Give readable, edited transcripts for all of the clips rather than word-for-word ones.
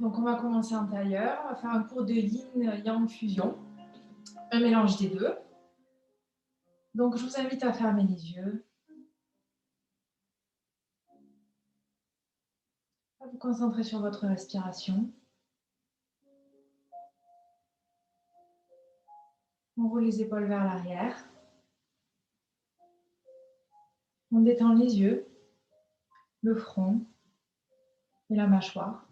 Donc, on va commencer en tailleur. On va faire un cours de yin-yang fusion, un mélange des deux. Donc, je vous invite à fermer les yeux, à vous concentrer sur votre respiration. On roule les épaules vers l'arrière. On détend les yeux, le front et la mâchoire.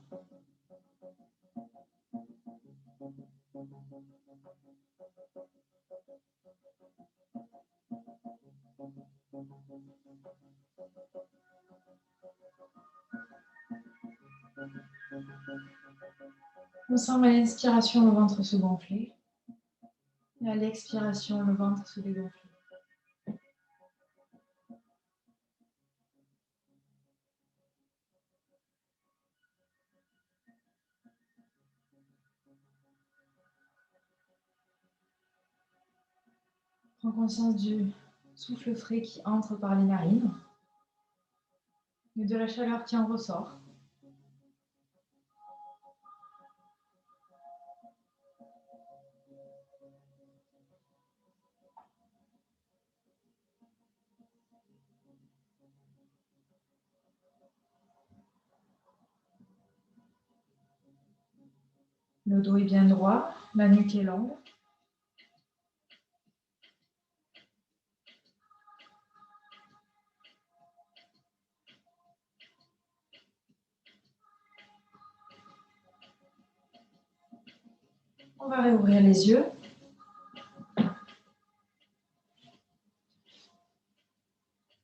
On sent à l'inspiration le ventre se gonfler et à l'expiration le ventre se dégonfler. Prends conscience du souffle frais qui entre par les narines et de la chaleur qui en ressort. Le dos est bien droit, la nuque est longue. On va réouvrir les yeux.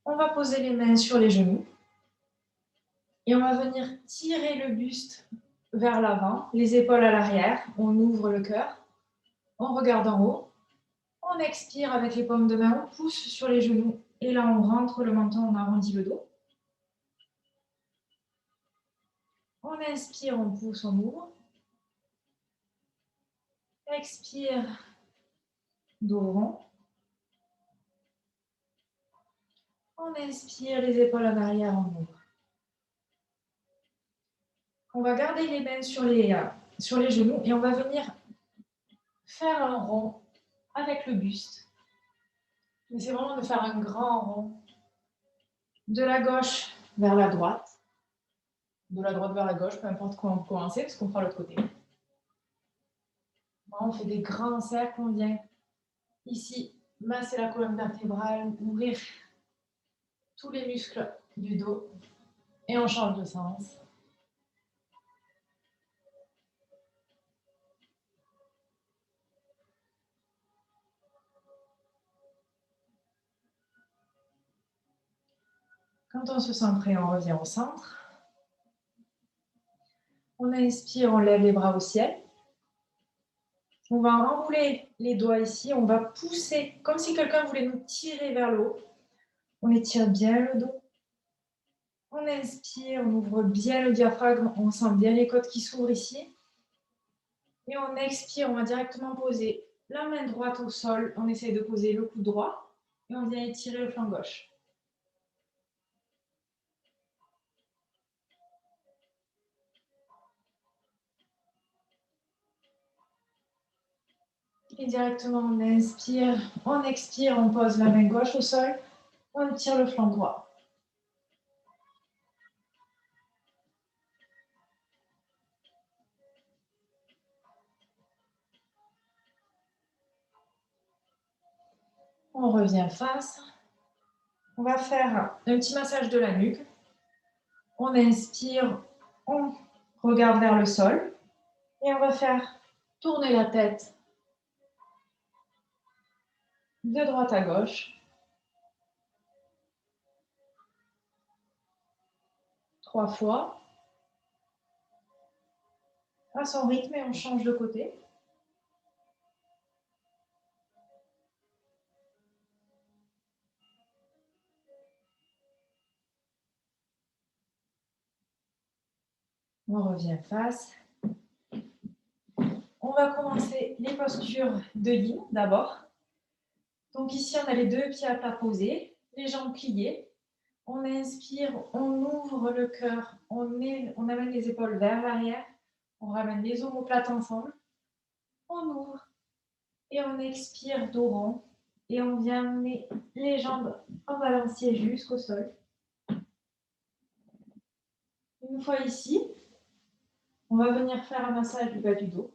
On va poser les mains sur les genoux. Et on va venir tirer le buste vers l'avant, les épaules à l'arrière. On ouvre le cœur. On regarde en haut. On expire avec les paumes de main. On pousse sur les genoux. Et là, on rentre le menton, on arrondit le dos. On inspire, on pousse, on ouvre. Expire, dos rond. On inspire, les épaules en arrière, on ouvre. On va garder les mains sur les genoux et on va venir faire un rond avec le buste. Mais c'est vraiment de faire un grand rond de la gauche vers la droite. De la droite vers la gauche, peu importe comment vous commencez, parce qu'on fera l'autre côté. On fait des grands cercles, on vient ici masser la colonne vertébrale, ouvrir tous les muscles du dos et on change de sens. Quand on se sent prêt, on revient au centre. On inspire, on lève les bras au ciel. On va enrouler les doigts ici, on va pousser, comme si quelqu'un voulait nous tirer vers le haut. On étire bien le dos. On inspire, on ouvre bien le diaphragme, on sent bien les côtes qui s'ouvrent ici. Et on expire, on va directement poser la main droite au sol. On essaye de poser le coude droit et on vient étirer le flanc gauche. Et directement, on inspire, on expire, on pose la main gauche au sol, on tire le flanc droit. On revient face. On va faire un petit massage de la nuque. On inspire, on regarde vers le sol et on va faire tourner la tête de droite à gauche. 3 fois. À son rythme et on change de côté. On revient face. On va commencer les postures de yin d'abord. Donc ici, on a les deux pieds à plat posés, les jambes pliées. On inspire, on ouvre le cœur, on amène les épaules vers l'arrière. On ramène les omoplates ensemble. On ouvre et on expire dos rond. Et on vient amener les jambes en balancier jusqu'au sol. Une fois ici, on va venir faire un massage du bas du dos.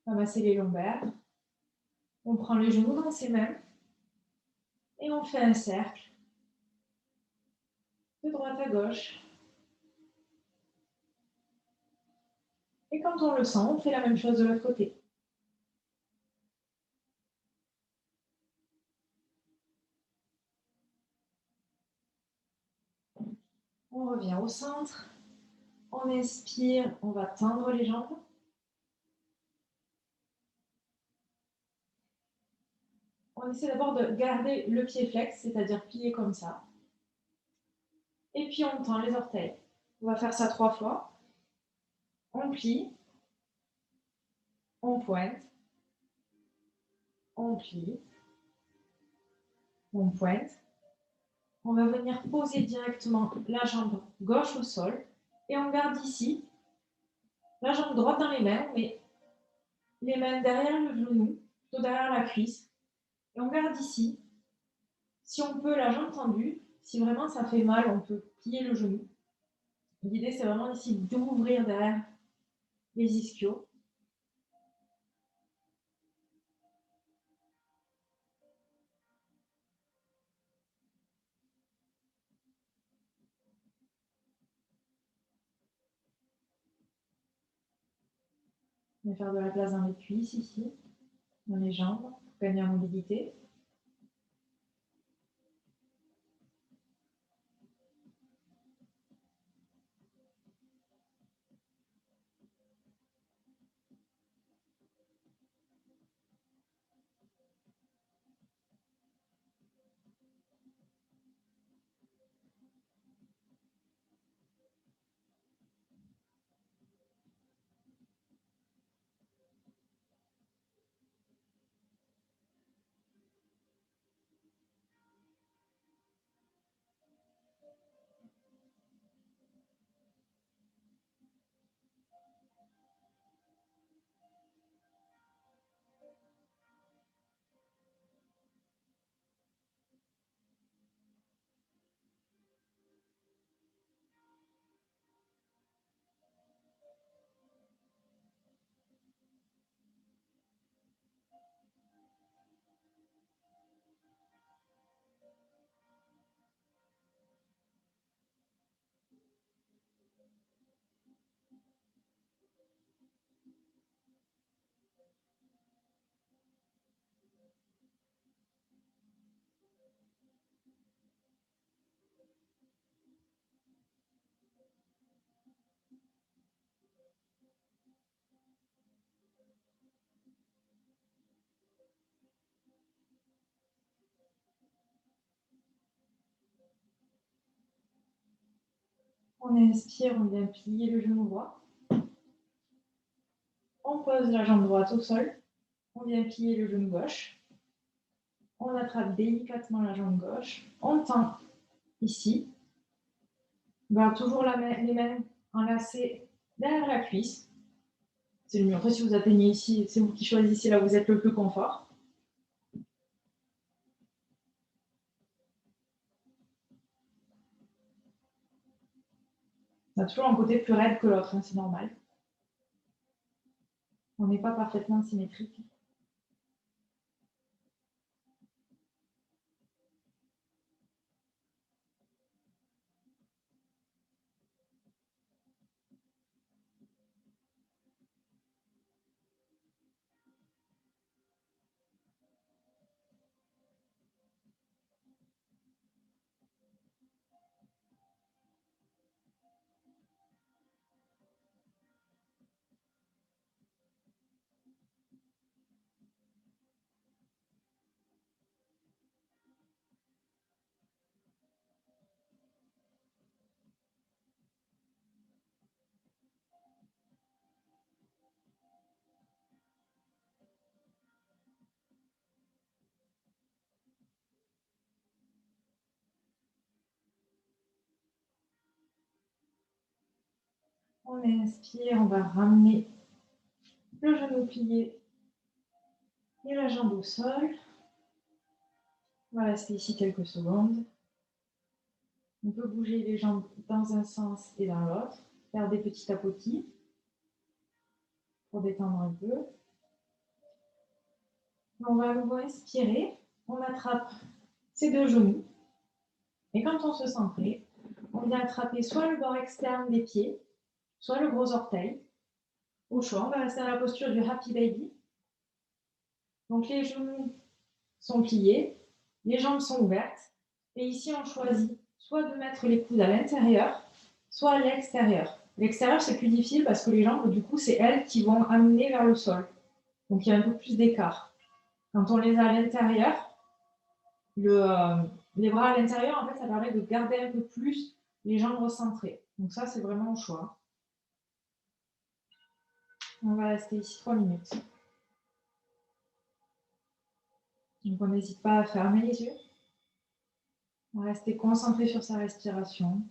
On va masser les lombaires. On prend les genoux dans ses mains. Et on fait un cercle. De droite à gauche. Et quand on le sent, on fait la même chose de l'autre côté. On revient au centre. On inspire, on va tendre les jambes. On essaie d'abord de garder le pied flex, c'est-à-dire plié comme ça. Et puis on tend les orteils. On va faire ça 3 fois. On plie. On pointe. On plie. On pointe. On va venir poser directement la jambe gauche au sol. Et on garde ici la jambe droite dans les mains. On met les mains derrière le genou, plutôt derrière la cuisse. Et on garde ici. Si on peut, la jambe tendue. Si vraiment ça fait mal, on peut plier le genou. L'idée, c'est vraiment ici d'ouvrir derrière les ischios. On va faire de la place dans les cuisses ici, dans les jambes, pour gagner en mobilité. On inspire, on vient plier le genou droit. On pose la jambe droite au sol. On vient plier le genou gauche. On attrape délicatement la jambe gauche. On tend ici. On garde toujours les mains enlacées derrière la cuisse. C'est le mieux. Après, si vous atteignez ici, c'est vous qui choisissez là où vous êtes le plus confort. On a toujours un côté plus raide que l'autre, hein, c'est normal. On n'est pas parfaitement symétrique. On inspire, on va ramener le genou plié et la jambe au sol. On va rester ici quelques secondes. On peut bouger les jambes dans un sens et dans l'autre, faire des petits tapotis pour détendre un peu. On va à nouveau inspirer, on attrape ses deux genoux et quand on se sent prêt, on vient attraper soit le bord externe des pieds, soit le gros orteil. Au choix, on va rester dans la posture du Happy Baby. Donc les genoux sont pliés, les jambes sont ouvertes et ici on choisit soit de mettre les coudes à l'intérieur, soit à l'extérieur. L'extérieur c'est plus difficile parce que les jambes du coup c'est elles qui vont amener vers le sol. Donc il y a un peu plus d'écart. Quand on les a à l'intérieur, les bras à l'intérieur, en fait, ça permet de garder un peu plus les jambes recentrées. Donc ça, c'est vraiment au choix. On va rester ici 3 minutes. Donc on n'hésite pas à fermer les yeux. On va rester concentré sur sa respiration.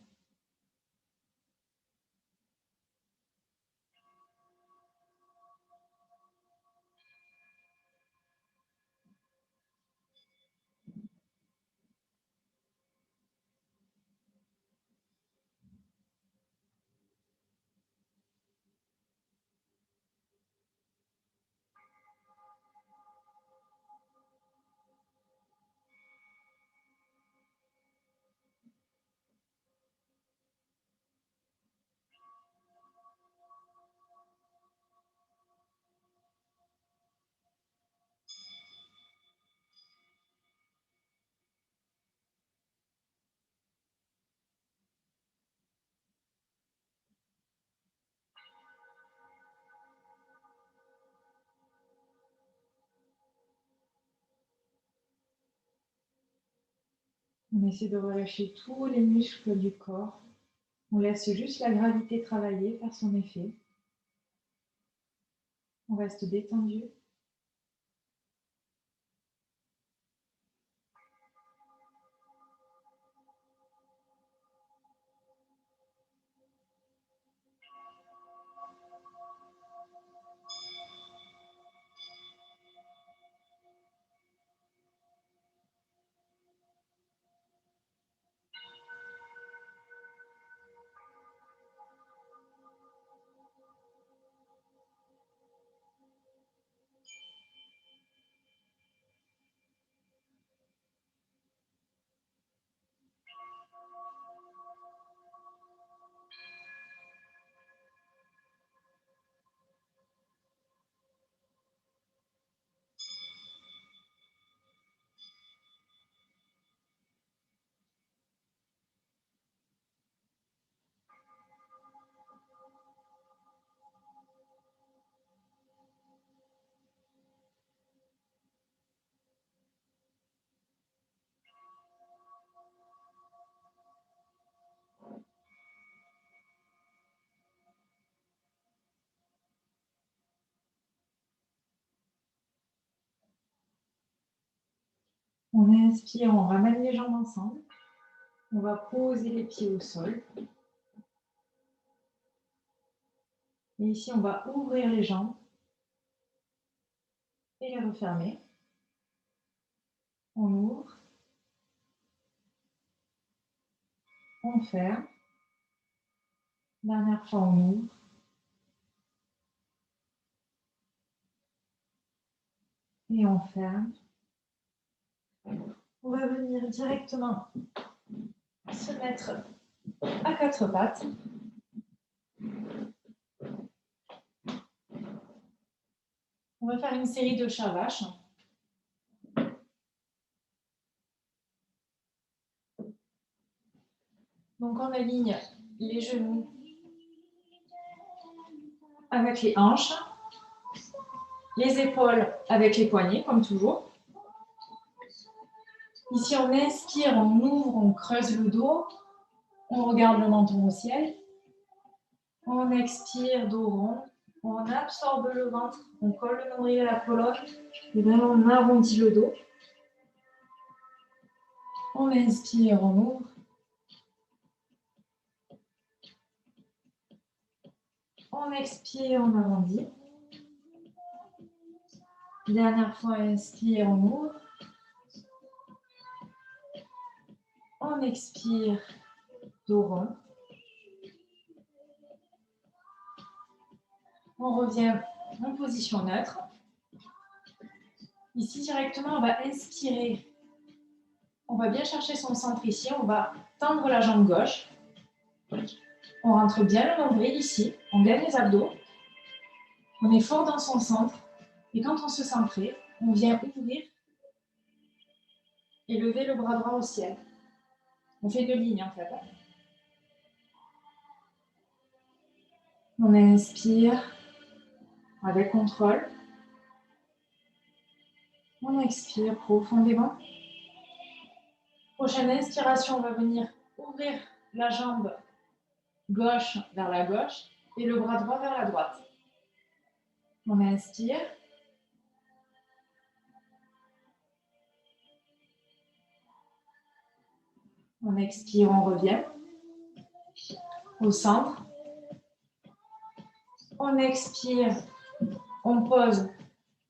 On essaie de relâcher tous les muscles du corps. On laisse juste la gravité travailler, faire son effet. On reste détendu. On inspire, on ramène les jambes ensemble. On va poser les pieds au sol. Et ici, on va ouvrir les jambes et les refermer. On ouvre. On ferme. Dernière fois, on ouvre. Et on ferme. On va venir directement se mettre à quatre pattes. On va faire une série de chat-vache. Donc on aligne les genoux avec les hanches, les épaules avec les poignets, comme toujours. Ici, on inspire, on ouvre, on creuse le dos, on regarde le menton au ciel. On expire, dos rond, on absorbe le ventre, on colle le nombril à la colonne et vraiment on arrondit le dos. On inspire, on ouvre. On expire, on arrondit. Dernière fois, inspire, on ouvre. On expire, dos rond. On revient en position neutre. Ici, directement, on va inspirer. On va bien chercher son centre ici. On va tendre la jambe gauche. On rentre bien le nombril ici. On gagne les abdos. On est fort dans son centre. Et quand on se sent prêt, on vient ouvrir et lever le bras droit au ciel. On fait deux lignes en fait. On inspire avec contrôle. On expire profondément. Prochaine inspiration, on va venir ouvrir la jambe gauche vers la gauche et le bras droit vers la droite. On inspire. On expire, on revient au centre. On expire, on pose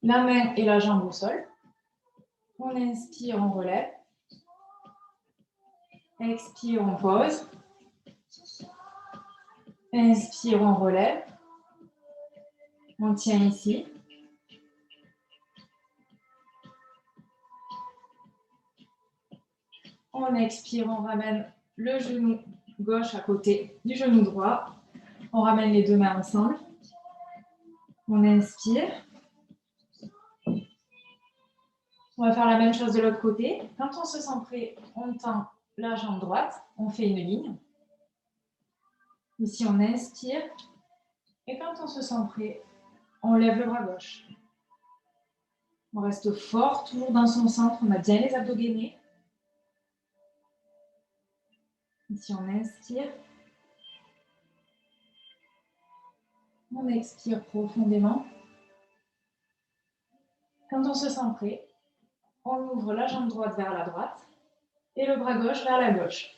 la main et la jambe au sol. On inspire, on relève. Expire, on pose. Inspire, on relève. On tient ici. On expire, on ramène le genou gauche à côté du genou droit. On ramène les deux mains ensemble. On inspire. On va faire la même chose de l'autre côté. Quand on se sent prêt, on tend la jambe droite. On fait une ligne. Ici, on inspire. Et quand on se sent prêt, on lève le bras gauche. On reste fort, toujours dans son centre. On a bien les abdos gainés. Ici, on inspire. On expire profondément. Quand on se sent prêt, on ouvre la jambe droite vers la droite et le bras gauche vers la gauche.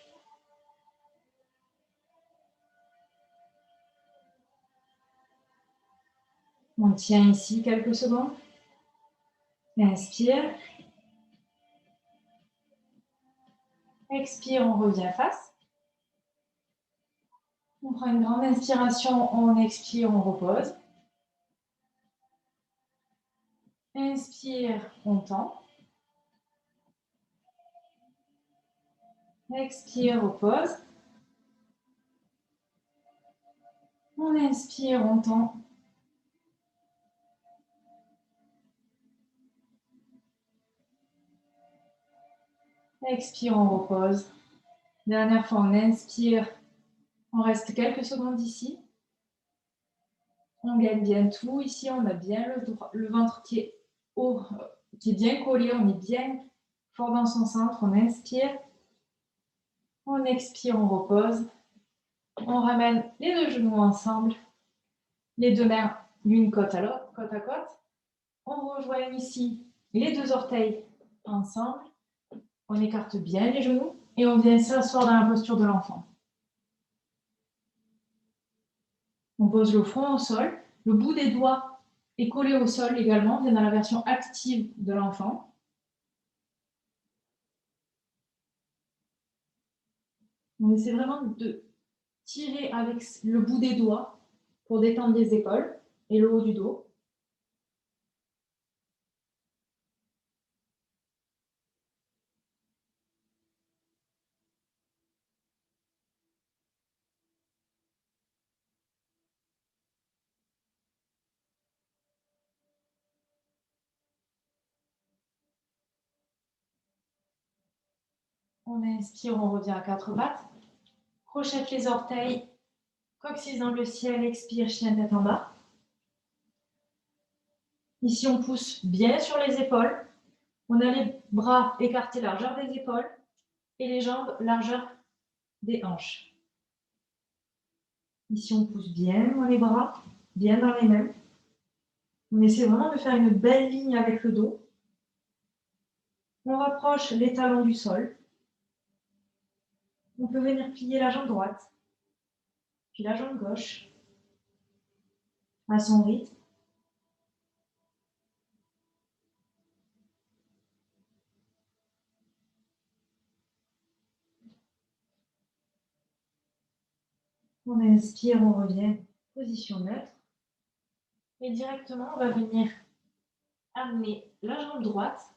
On tient ici quelques secondes. Inspire. Expire, on revient face. On prend une grande inspiration, on expire, on repose. Inspire, on tend. Expire, repose. On inspire, on tend. Expire, on repose. Dernière fois, on inspire. On reste quelques secondes ici. On gagne bien tout. Ici, on a bien le ventre qui est haut, qui est bien collé. On est bien fort dans son centre. On inspire. On expire, on repose. On ramène les deux genoux ensemble. Les deux mains l'une côte à l'autre, côte à côte. On rejoint ici les deux orteils ensemble. On écarte bien les genoux et on vient s'asseoir dans la posture de l'enfant. On pose le front au sol. Le bout des doigts est collé au sol également. On vient dans la version active de l'enfant. On essaie vraiment de tirer avec le bout des doigts pour détendre les épaules et le haut du dos. On inspire, on revient à quatre pattes. Crochette les orteils, coccyx dans le ciel, expire, chien tête en bas. Ici, on pousse bien sur les épaules. On a les bras écartés largeur des épaules et les jambes largeur des hanches. Ici, on pousse bien dans les bras, bien dans les mains. On essaie vraiment de faire une belle ligne avec le dos. On rapproche les talons du sol. On peut venir plier la jambe droite, puis la jambe gauche. à son rythme. On inspire, on revient, position neutre. Et directement, on va venir amener la jambe droite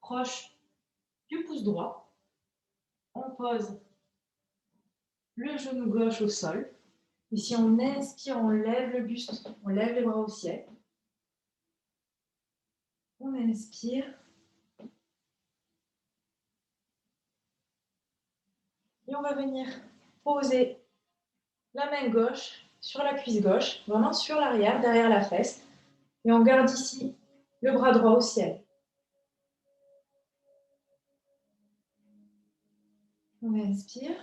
proche du pouce droit. On pose le genou gauche au sol. Et si on inspire, on lève le buste, on lève les bras au ciel. On inspire. Et on va venir poser la main gauche sur la cuisse gauche, vraiment sur l'arrière, derrière la fesse. Et on garde ici le bras droit au ciel. On inspire.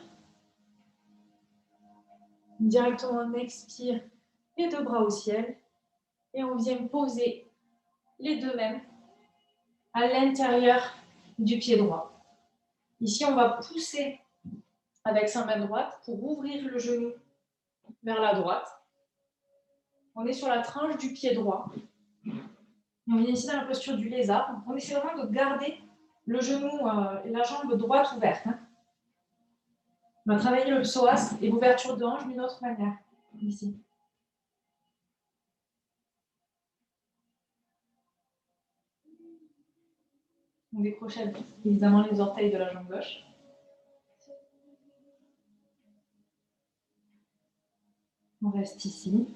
Directement, on expire les deux bras au ciel. Et on vient poser les deux mains à l'intérieur du pied droit. Ici, on va pousser avec sa main droite pour ouvrir le genou vers la droite. On est sur la tranche du pied droit. Et on vient ici dans la posture du lézard. On essaie vraiment de garder le genou et la jambe droite ouverte. On va travailler le psoas et l'ouverture de hanche d'une autre manière. Ici. On décroche évidemment les orteils de la jambe gauche. On reste ici.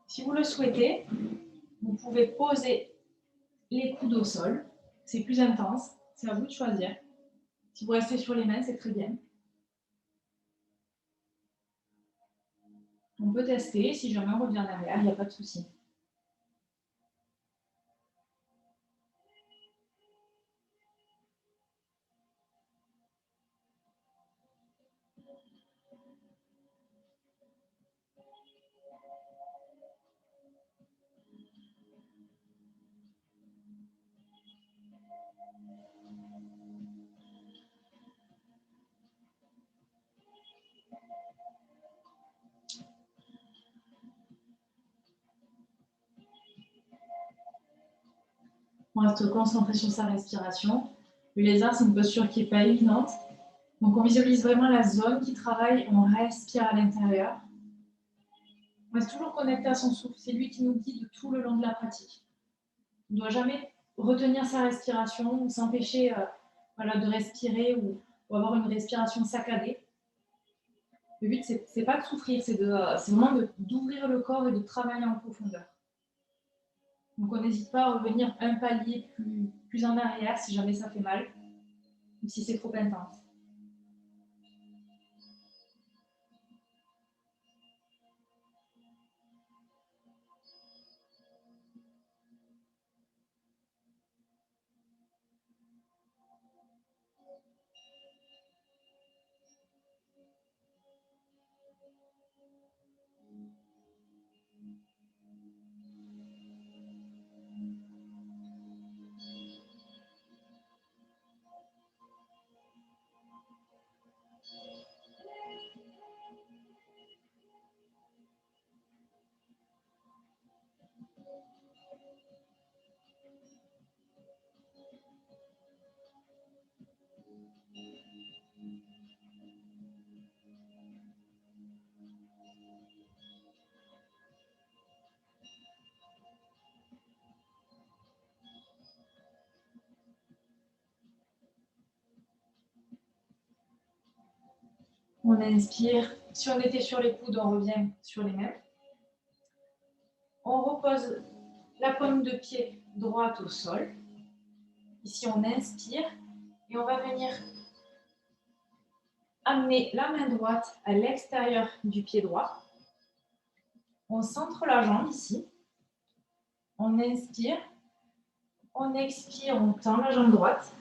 Si vous le souhaitez, vous pouvez poser les coudes au sol. C'est plus intense. C'est à vous de choisir. Si vous restez sur les mains, c'est très bien. On peut tester. Si jamais on revient en arrière, il n'y a pas de souci. On reste concentré sur sa respiration. Le lézard, c'est une posture qui n'est pas évidente. Donc, on visualise vraiment la zone qui travaille. On respire à l'intérieur. On reste toujours connecté à son souffle. C'est lui qui nous guide tout le long de la pratique. On ne doit jamais retenir sa respiration ou s'empêcher de respirer ou avoir une respiration saccadée. Le but, ce n'est pas de souffrir, c'est vraiment d'ouvrir le corps et de travailler en profondeur. Donc, on n'hésite pas à revenir un palier plus en arrière si jamais ça fait mal ou si c'est trop intense. On inspire. Si on était sur les coudes, on revient sur les mains. On repose la paume de pied droite au sol. Ici, on inspire et on va venir amener la main droite à l'extérieur du pied droit. On centre la jambe ici. On inspire. On expire, on tend la jambe droite.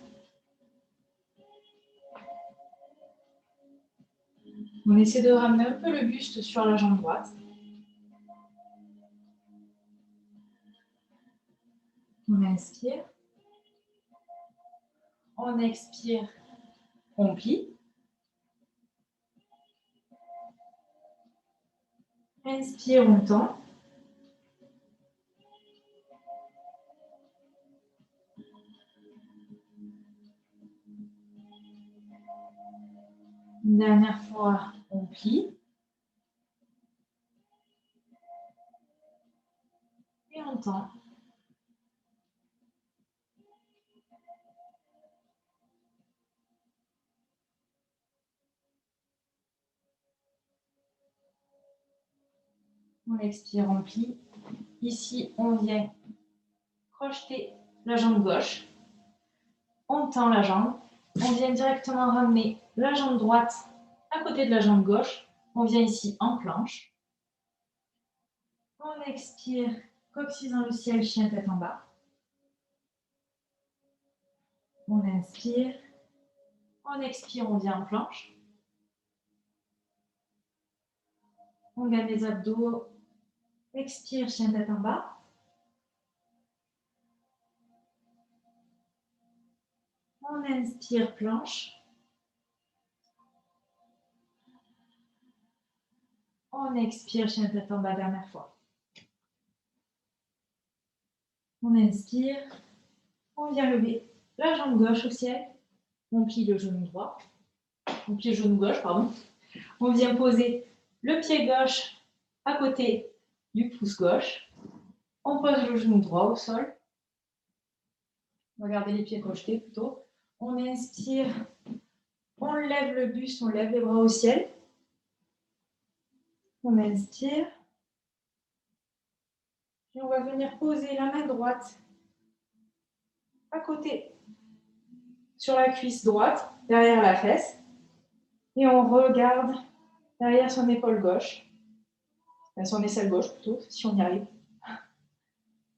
On essaie de ramener un peu le buste sur la jambe droite. On inspire. On expire. On plie. Inspire, on tend. Une dernière fois, on plie. Et on tend. On expire, on plie. Ici, on vient crocheter la jambe gauche. On tend la jambe. On vient directement ramener la jambe droite à côté de la jambe gauche. On vient ici en planche. On expire, coccyx dans le ciel, chien tête en bas. On inspire. On expire, on vient en planche. On gagne les abdos. Expire, chien tête en bas. On inspire, planche. On expire, chien tête en bas, dernière fois. On inspire. On vient lever la jambe gauche au ciel. On plie le genou droit. On plie le genou gauche, pardon. On vient poser le pied gauche à côté du pouce gauche. On pose le genou droit au sol. On va garder les pieds crochetés plutôt. On inspire. On lève le buste, on lève les bras au ciel. On inspire. Et on va venir poser la main droite à côté sur la cuisse droite, derrière la fesse. Et on regarde derrière son épaule gauche. Son aisselle gauche plutôt, si on y arrive. On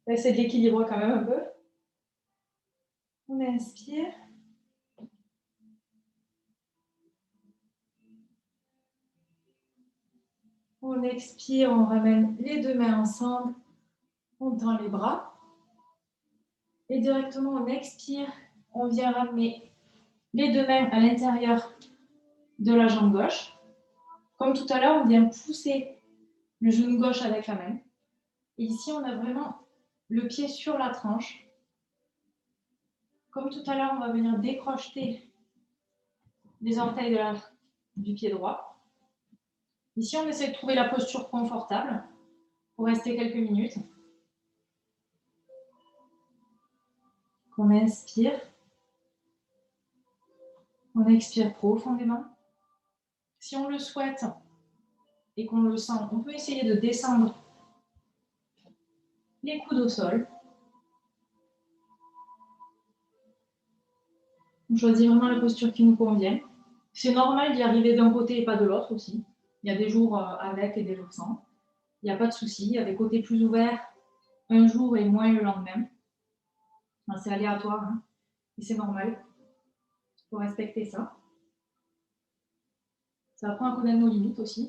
va essayer de l'équilibrer quand même un peu. On inspire. On expire, on ramène les deux mains ensemble. On tend les bras. Et directement, on expire. On vient ramener les deux mains à l'intérieur de la jambe gauche. Comme tout à l'heure, on vient pousser le genou gauche avec la main. Et ici, on a vraiment le pied sur la tranche. Comme tout à l'heure, on va venir décrocheter les orteils du pied droit. Ici, on essaie de trouver la posture confortable pour rester quelques minutes. On inspire. On expire profondément. Si on le souhaite et qu'on le sent, on peut essayer de descendre les coudes au sol. On choisit vraiment la posture qui nous convient. C'est normal d'y arriver d'un côté et pas de l'autre aussi. Il y a des jours avec et des jours sans. Il n'y a pas de souci. Il y a des côtés plus ouverts un jour et moins le lendemain. Enfin, c'est aléatoire, hein, et c'est normal. Il faut respecter ça. Ça apprend à connaître nos limites aussi.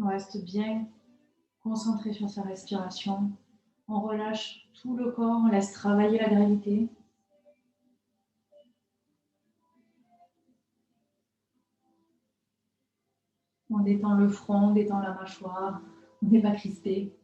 On reste bien concentré sur sa respiration. On relâche tout le corps, on laisse travailler la gravité. On détend le front, on détend la mâchoire, on n'est pas crispé.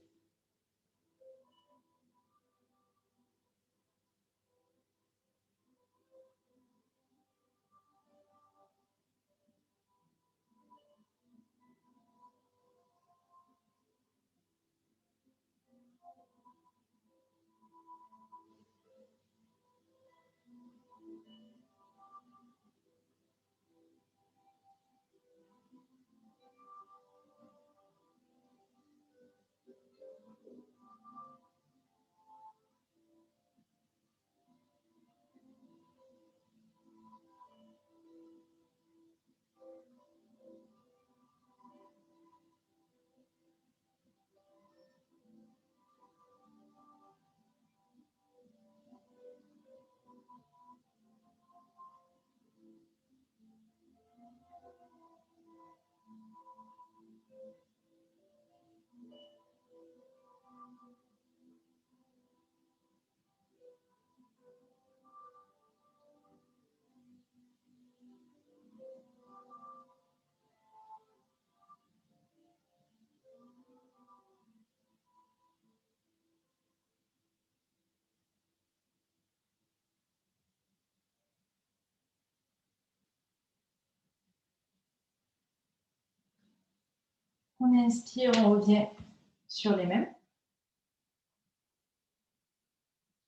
On inspire, on revient sur les mêmes.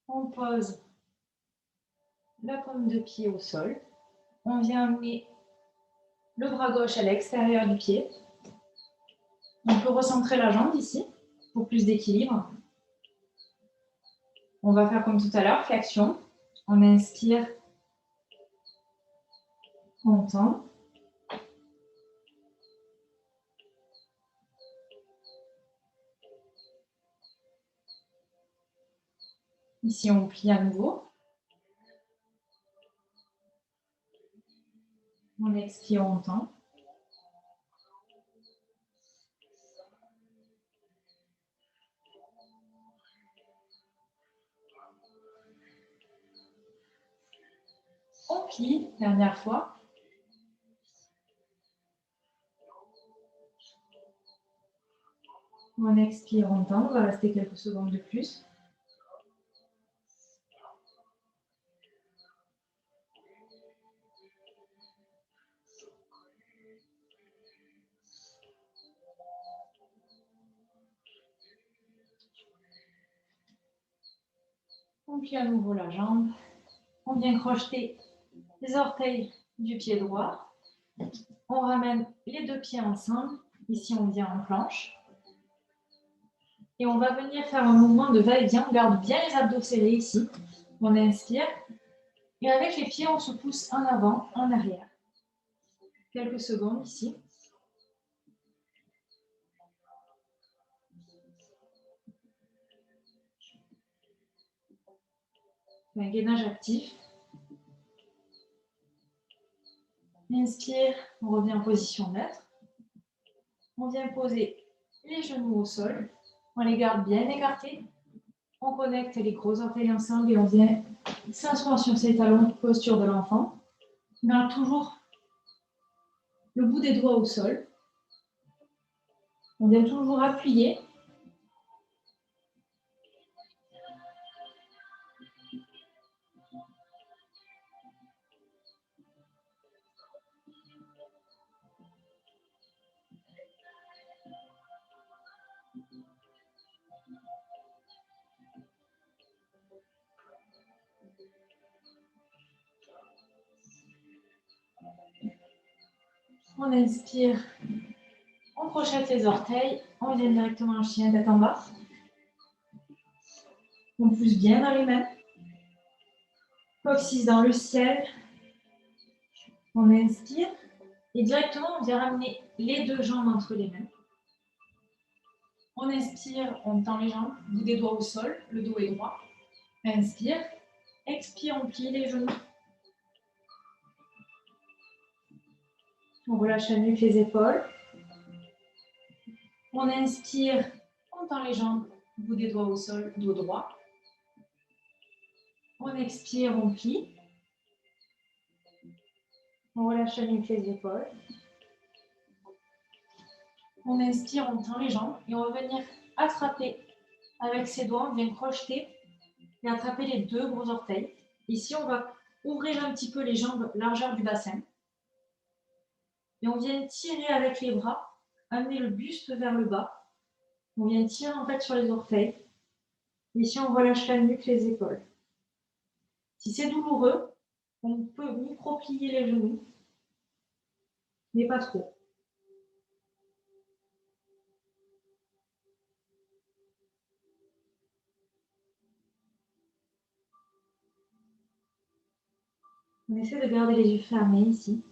On pose la paume de pied au sol. On vient amener le bras gauche à l'extérieur du pied. On peut recentrer la jambe ici pour plus d'équilibre. On va faire comme tout à l'heure, flexion. On inspire, on tend. Ici, on plie à nouveau. On expire, on tend. On plie, dernière fois. On expire, on tend. On va rester quelques secondes de plus. On plie à nouveau la jambe. On vient crocheter les orteils du pied droit. On ramène les deux pieds ensemble. Ici, on vient en planche. Et on va venir faire un mouvement de va-et-vient. On garde bien les abdos serrés ici. On inspire. Et avec les pieds, on se pousse en avant, en arrière. Quelques secondes ici. Un gainage actif. Inspire, on revient en position neutre. On vient poser les genoux au sol. On les garde bien écartés. On connecte les gros orteils ensemble et on vient s'asseoir sur ses talons, posture de l'enfant. On garde toujours le bout des doigts au sol. On vient toujours appuyer. On inspire, on crochette les orteils, on vient directement en chien tête en bas. On pousse bien dans les mains. Coccyx dans le ciel. On inspire et directement on vient ramener les deux jambes entre les mains. On inspire, on tend les jambes, bout des doigts au sol, le dos est droit. Inspire, expire, on plie les genoux. On relâche la nuque, les épaules. On inspire, on tend les jambes, bout des doigts au sol, dos droit. On expire, on plie. On relâche la nuque, les épaules. On inspire, on tend les jambes et on va venir attraper avec ses doigts, on vient crocheter et attraper les deux gros orteils. Ici, on va ouvrir un petit peu les jambes, largeur du bassin. Et on vient tirer avec les bras, amener le buste vers le bas. On vient tirer en fait sur les orteils. Ici, on relâche la nuque, les épaules. Si c'est douloureux, on peut micro-plier les genoux, mais pas trop. On essaie de garder les yeux fermés ici.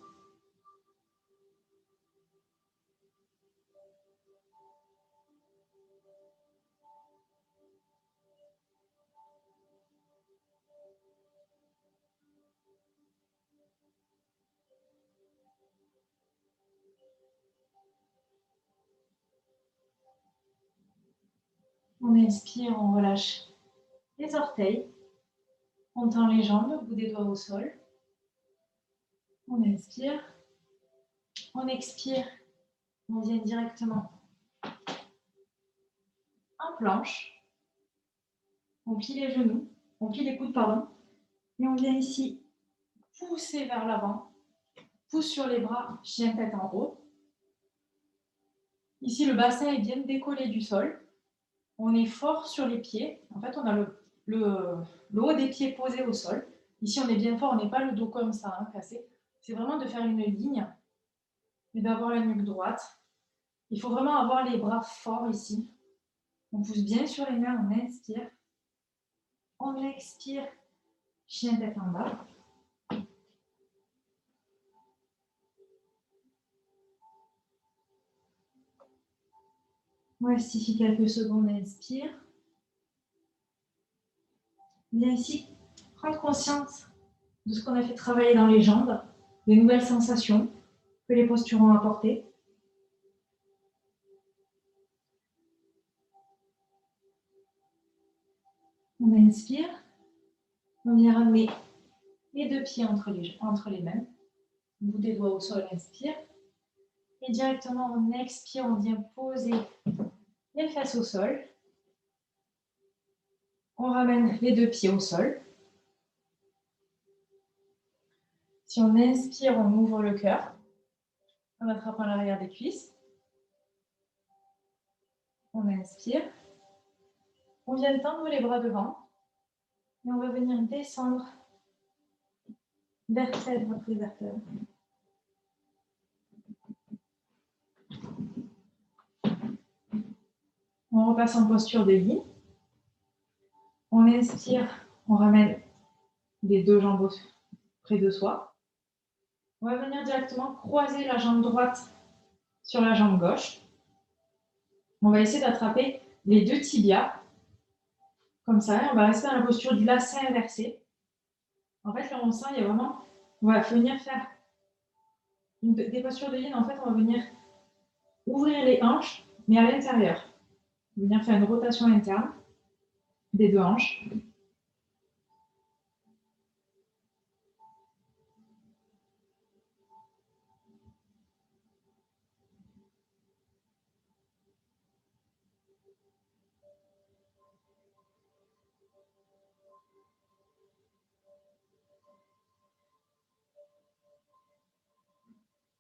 On inspire, on relâche les orteils. On tend les jambes, bout des doigts au sol. On inspire. On expire. On vient directement en planche. On plie les genoux. On plie les coudes, pardon. Et on vient ici pousser vers l'avant. Pousse sur les bras, chien tête en haut. Ici, le bassin est bien décollé du sol. On est fort sur les pieds. En fait, on a le haut des pieds posé au sol. Ici, on est bien fort. On n'est pas le dos comme ça, hein, cassé. C'est vraiment de faire une ligne et d'avoir la nuque droite. Il faut vraiment avoir les bras forts ici. On pousse bien sur les mains, on inspire. On expire, chien tête en bas. On reste ici quelques secondes, inspire. Viens ici prendre conscience de ce qu'on a fait travailler dans les jambes, des nouvelles sensations que les postures ont apportées. On inspire. On vient ramener les deux pieds entre les mains. Bout des doigts au sol, inspire. Et directement, on expire, on vient poser les fesses au sol. On ramène les deux pieds au sol. Si on inspire, on ouvre le cœur en attrapant l'arrière des cuisses. On inspire. On vient tendre les bras devant. Et on va venir descendre vertèbre après vertèbre. On repasse en posture de lit. On inspire, on ramène les deux jambes près de soi. On va venir directement croiser la jambe droite sur la jambe gauche. On va essayer d'attraper les deux tibias, comme ça. On va rester dans la posture du lacet inversé. En fait, là, on sent, il y a vraiment... On va venir faire des postures de yin. En fait, on va venir ouvrir les hanches, mais à l'intérieur. On va venir faire une rotation interne des deux hanches.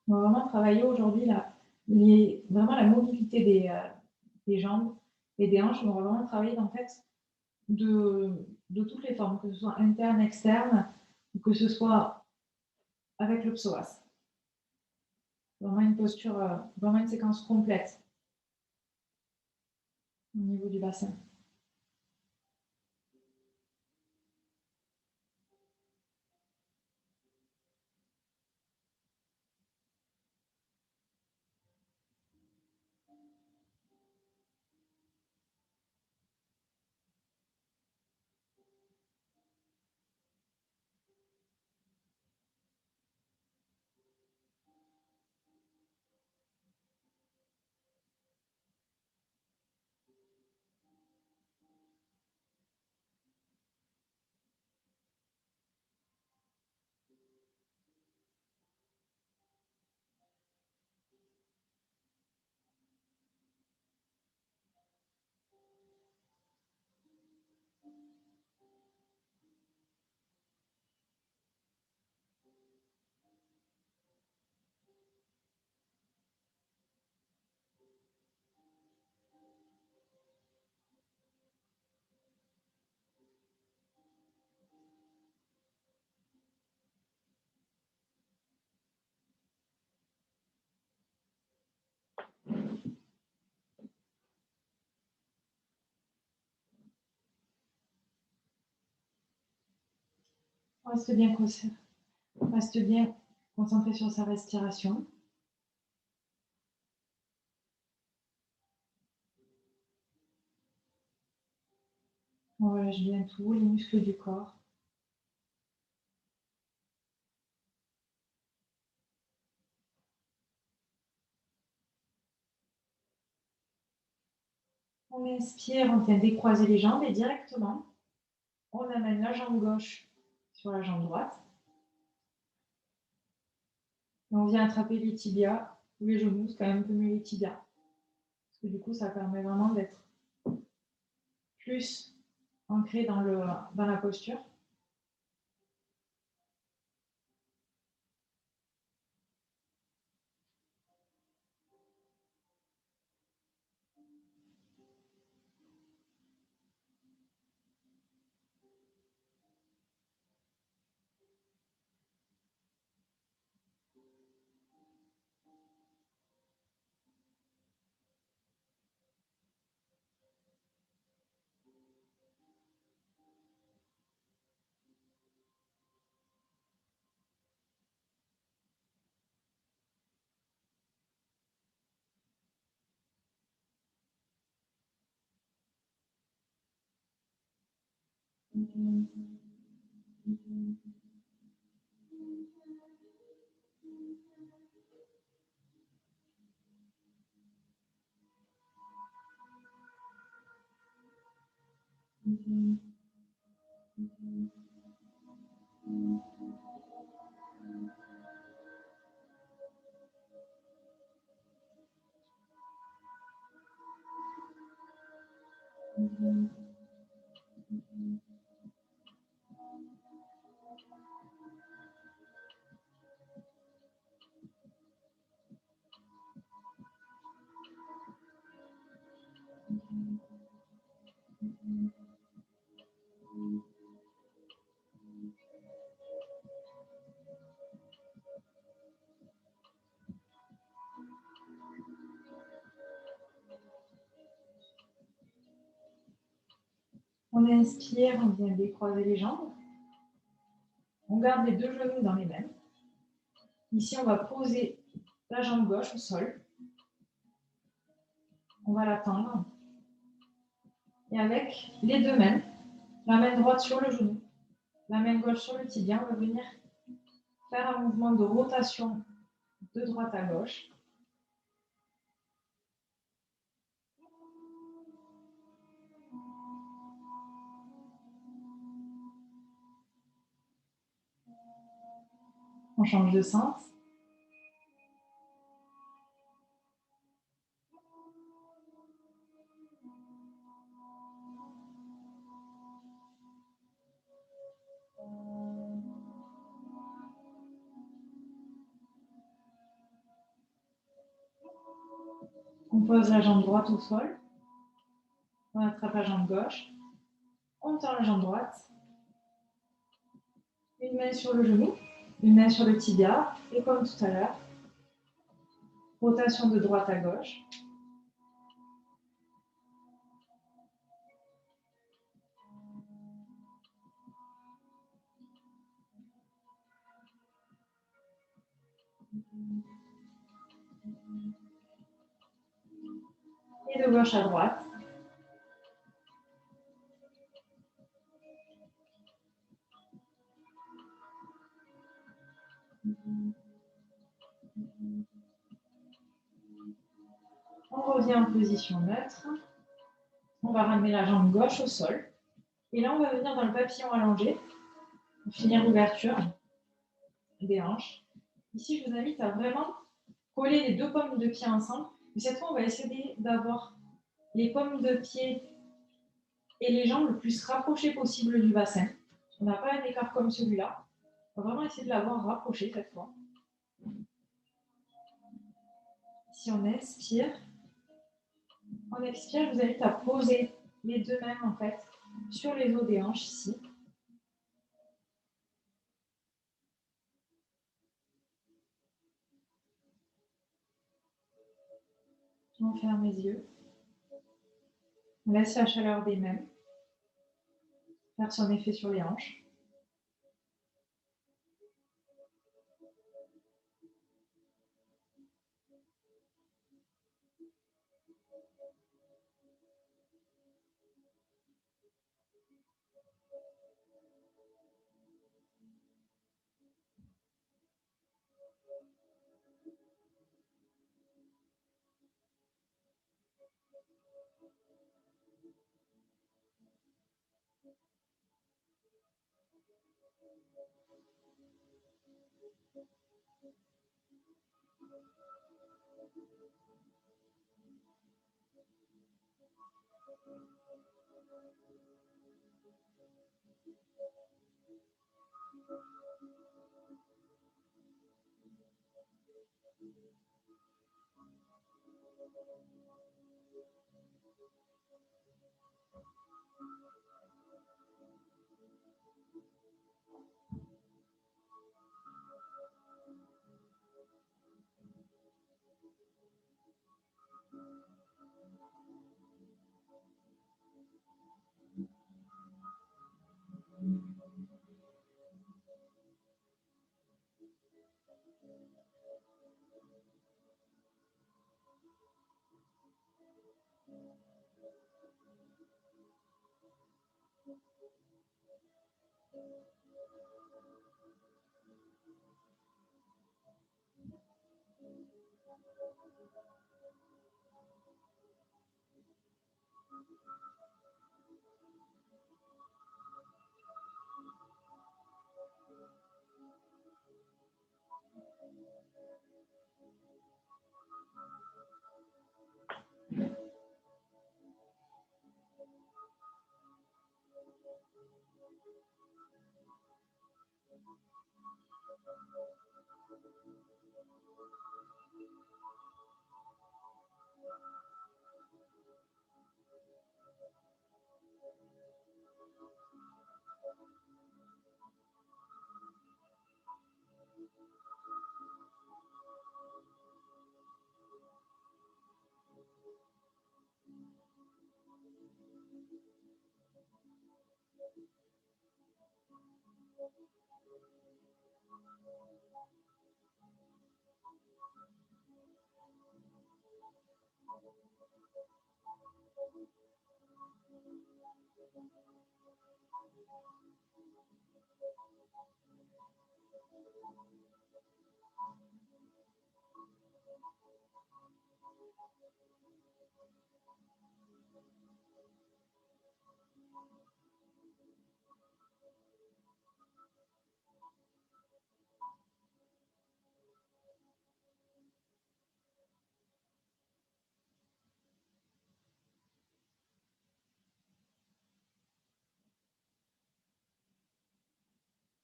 On va vraiment travailler aujourd'hui vraiment la mobilité des jambes et des hanches. On va vraiment travailler en fait de toutes les formes, que ce soit interne, externe, ou que ce soit avec le psoas. Vraiment une posture, vraiment une séquence complète au niveau du bassin. On reste bien Reste bien concentré sur sa respiration. On relâche bien tous les muscles du corps. On inspire, on vient décroiser les jambes et directement, on amène la jambe gauche sur la jambe droite. Et on vient attraper les tibias ou les genoux, c'est quand même un peu mieux les tibias. Parce que du coup, ça permet vraiment d'être plus ancré dans la posture. On inspire, on vient décroiser les jambes. On garde les deux genoux dans les mains. Ici, on va poser la jambe gauche au sol. On va la tendre. Et avec les deux mains, la main droite sur le genou, la main gauche sur le tibia, on va venir faire un mouvement de rotation de droite à gauche. On change de sens. On pose la jambe droite au sol. On attrape la jambe gauche. On tend la jambe droite. Une main sur le genou, une main sur le tibia. Et comme tout à l'heure, rotation de droite à gauche. Et de gauche à droite. On revient en position neutre. On va ramener la jambe gauche au sol. Et là, on va venir dans le papillon allongé pour finir l'ouverture des hanches. Ici, je vous invite à vraiment coller les deux paumes de pied ensemble. Et cette fois, on va essayer d'avoir les paumes de pied et les jambes le plus rapprochées possible du bassin. On n'a pas un écart comme celui-là. On va vraiment essayer de l'avoir rapproché cette fois. Si on expire, je vous invite à poser les deux mains en fait sur les os des hanches ici. On ferme les yeux. On laisse la chaleur des mains faire son effet sur les hanches.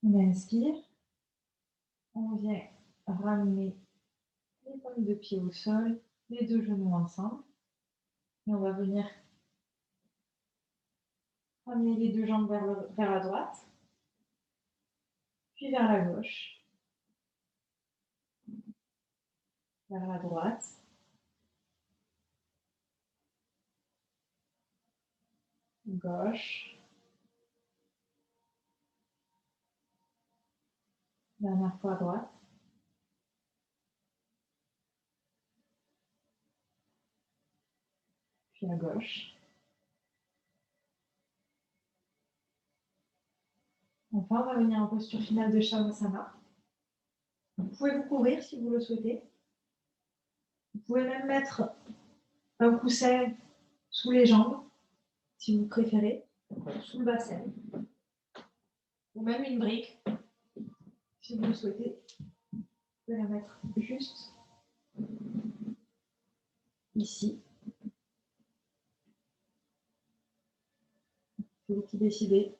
On inspire. On vient ramener les pommes de pied au sol, les deux genoux ensemble. Et on va venir ramener les deux jambes vers la droite, puis vers la gauche, vers la droite, gauche, dernière fois à droite, puis à gauche. Enfin, on va venir en posture finale de Shavasana. Vous pouvez vous couvrir si vous le souhaitez. Vous pouvez même mettre un coussin sous les jambes, si vous préférez, sous le bassin. Ou même une brique, si vous le souhaitez. Vous pouvez la mettre juste ici. C'est vous qui décidez.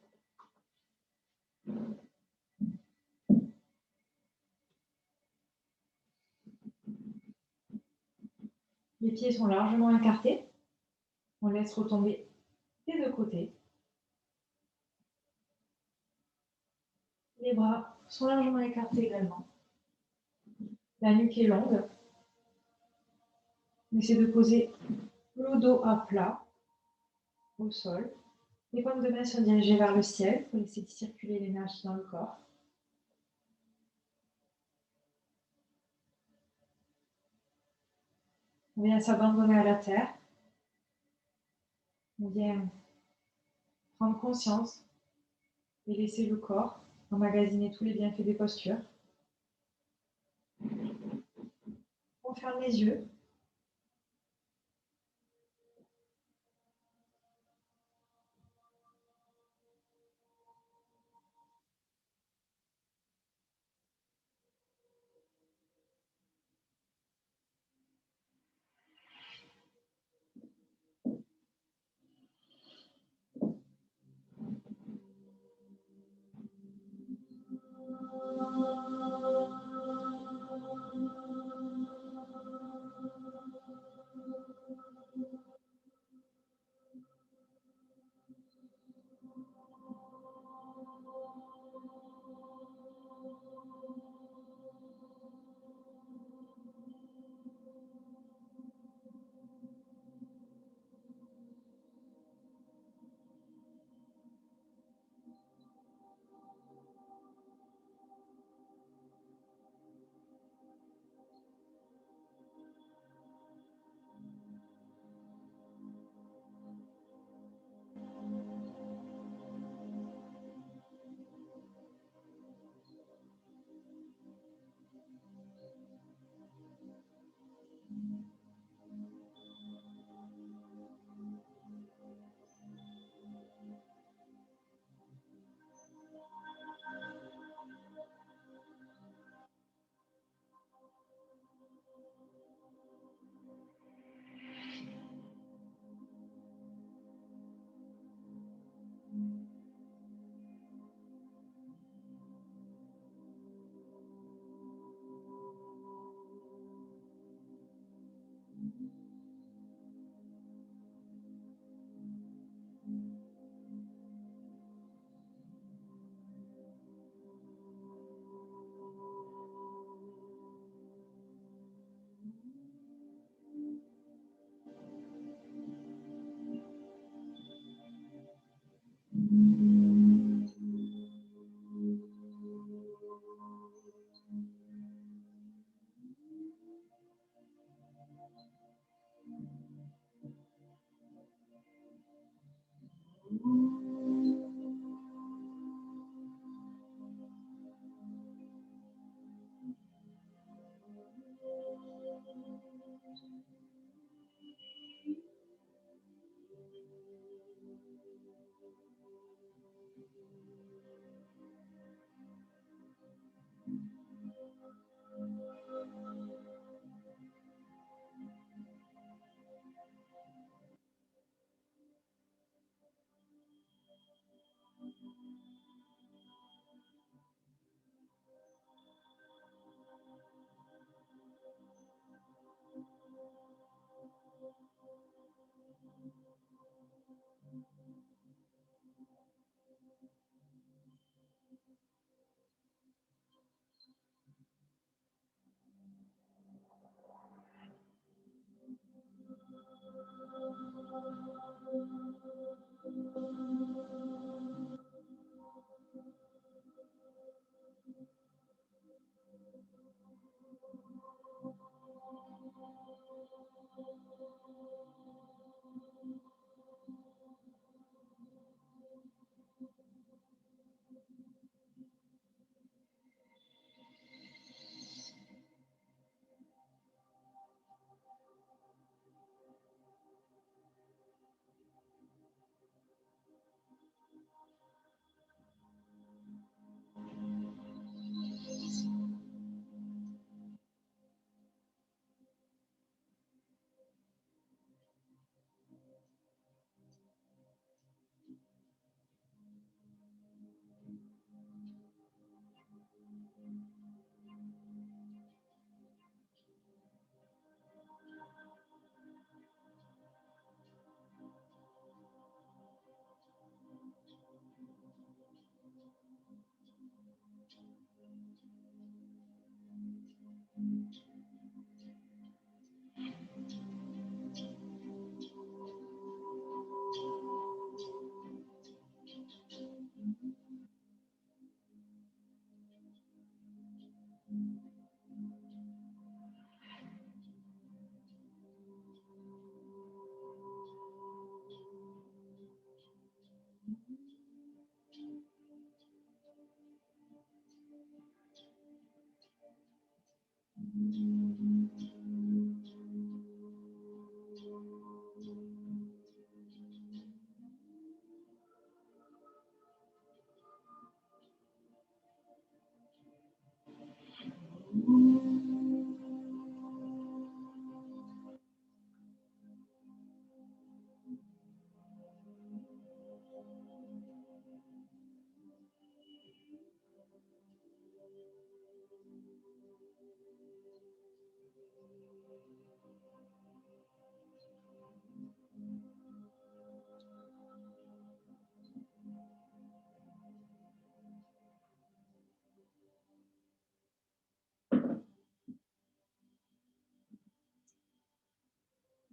Les pieds sont largement écartés. On laisse retomber les deux côtés. Les bras sont largement écartés également. La nuque est longue. On essaie de poser le dos à plat au sol. Les paumes de main sont dirigées vers le ciel pour laisser circuler l'énergie dans le corps. On vient s'abandonner à la terre. On vient prendre conscience et laisser le corps emmagasiner tous les bienfaits des postures. ferme les yeux.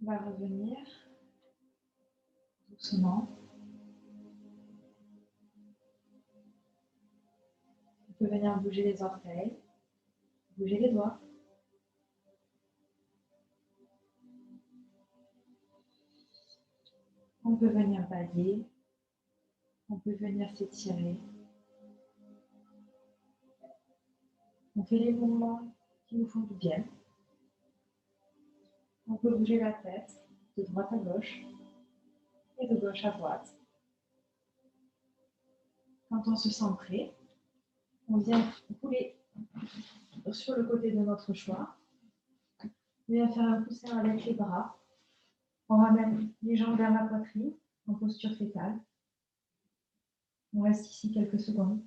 On va revenir doucement. On peut venir bouger les orteils, bouger les doigts. On peut venir bailler, on peut venir s'étirer. On fait les mouvements qui nous font du bien. On peut bouger la tête de droite à gauche et de gauche à droite. Quand on se sent prêt, on vient rouler sur le côté de notre choix. On vient faire un coussin avec les bras. On ramène les jambes vers la poitrine en posture fétale. On reste ici quelques secondes.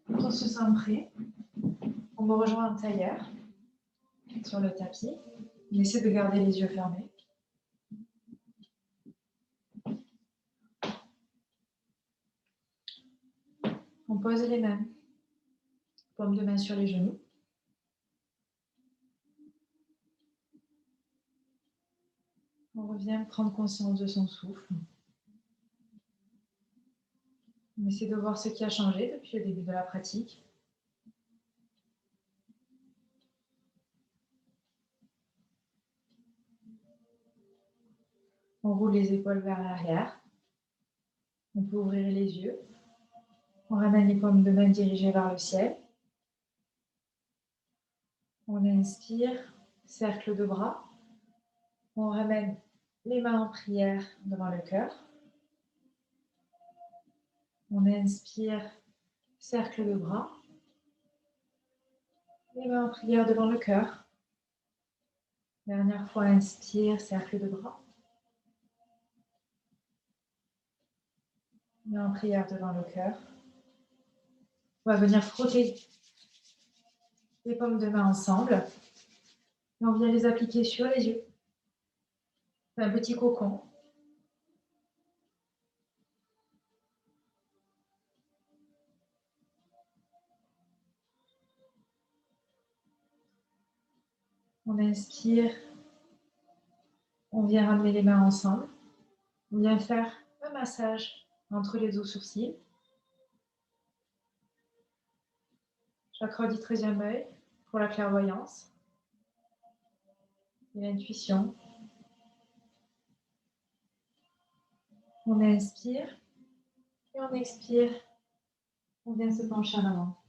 Quand on se sent prêt, on me rejoint en tailleur sur le tapis. On essaie de garder les yeux fermés. On pose les mains, paume de main sur les genoux. On revient prendre conscience de son souffle. On essaie de voir ce qui a changé depuis le début de la pratique. On roule les épaules vers l'arrière. On peut ouvrir les yeux. On ramène les paumes de main dirigées vers le ciel. On inspire, cercle de bras. On ramène les mains en prière devant le cœur. On inspire, cercle de bras. Les mains en prière devant le cœur. Dernière fois, inspire, cercle de bras. Mains en prière devant le cœur. On va venir frotter les paumes de main ensemble. Et on vient les appliquer sur les yeux. Un petit cocon. On inspire. On vient ramener les mains ensemble. On vient faire un massage entre les deux sourcils. Chakra du 13e œil pour la clairvoyance et l'intuition. On inspire et on expire. On vient se pencher en avant.